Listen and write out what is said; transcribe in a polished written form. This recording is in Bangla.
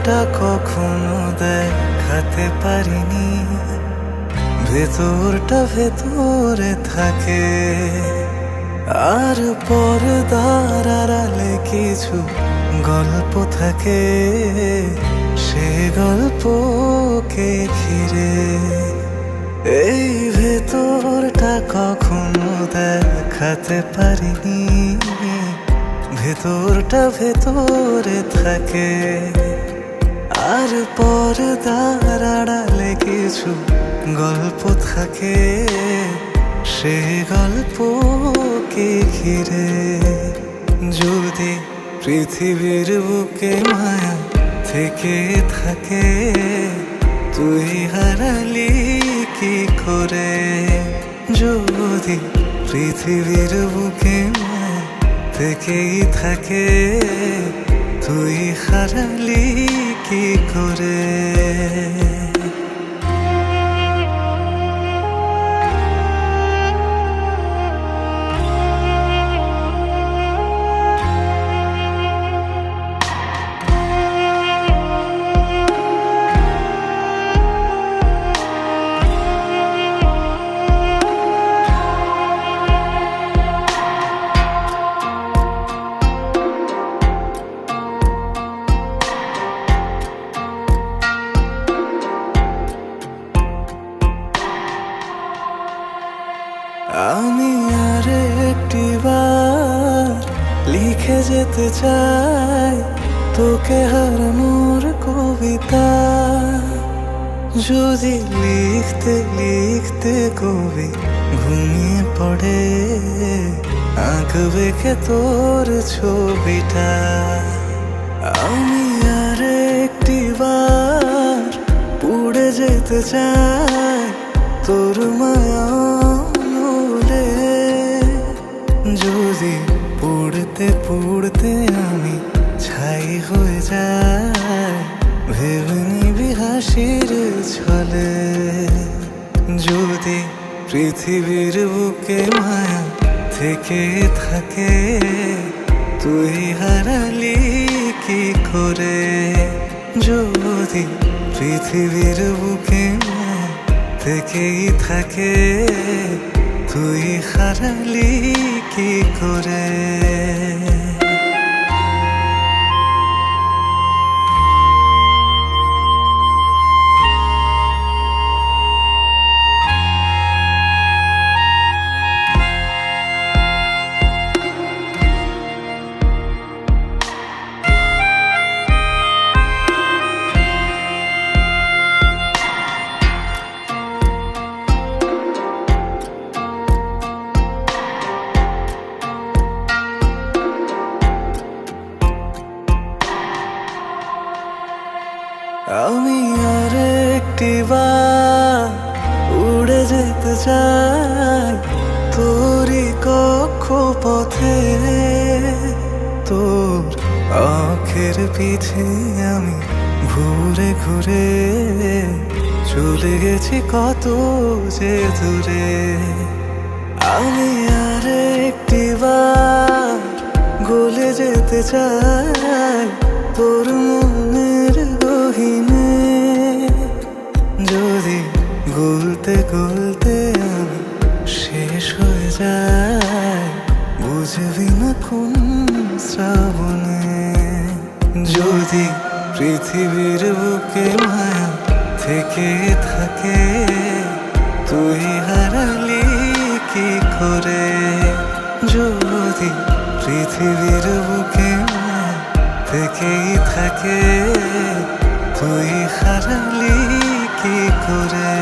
ভেতরটা কখনো দেখাতে পারিনি, ভেতরটা ভেতরে থাকে। আর পর্দার আড়ালে কিছু গল্প থাকে, সে গল্পকে ঘিরে। এই ভেতরটা কখনো দেখাতে পারিনি, ভেতরটা ভেতরে থাকে। আর পর্দার আড়ালে কিছু গল্প থাকে, সে গল্পকে ঘিরে। যদি পৃথিবীর বুকে মায়া থেকে থাকে, তুই হারালি কি করে? যদি পৃথিবীর বুকে মায়া থেকেই থাকে, তুই হারালি কি করে? আমি আর একটিবার লিখে যেতে চাই তোকে হারানোর কবিতা। যদি লিখতে লিখতে কবি ঘুমিয়ে পড়ে, আঁকবে কে তোর ছবিটা? আমি আর একটিবার উড়ে যেতে চাই তোর মায়া। যদি পড়তে পড়তে আমি ছাই হয়ে যাই, ভেবে নিবি হাসির ছলে। যদি পৃথিবীর বুকে মায়া থেকে থাকে, তুই হারালি কি করে? যদি পৃথিবীর বুকে মায়া থেকেই থাকে, তুই হারালি কি করে? আমি আর একটিবার উড়ে যেতে চাই তোরই কক্ষপথে। তোর আঁখের পিছে আমি ঘুরে ঘুরে চলে গেছি কত যে দূরে। আমি আর একটিবার গলে যেতে চাই তোর মনের গহীনে। যদি গলতে গলতে আমি শেষ হয়ে যাই, বুঝবি না কোন শ্রাবণে। যদি পৃথিবীর বুকে মায়া থেকে থাকে, তুই হারালি কি করে? যদি পৃথিবীর বুকে মায়া থেকেই থাকে, তুই হারালি কি করে?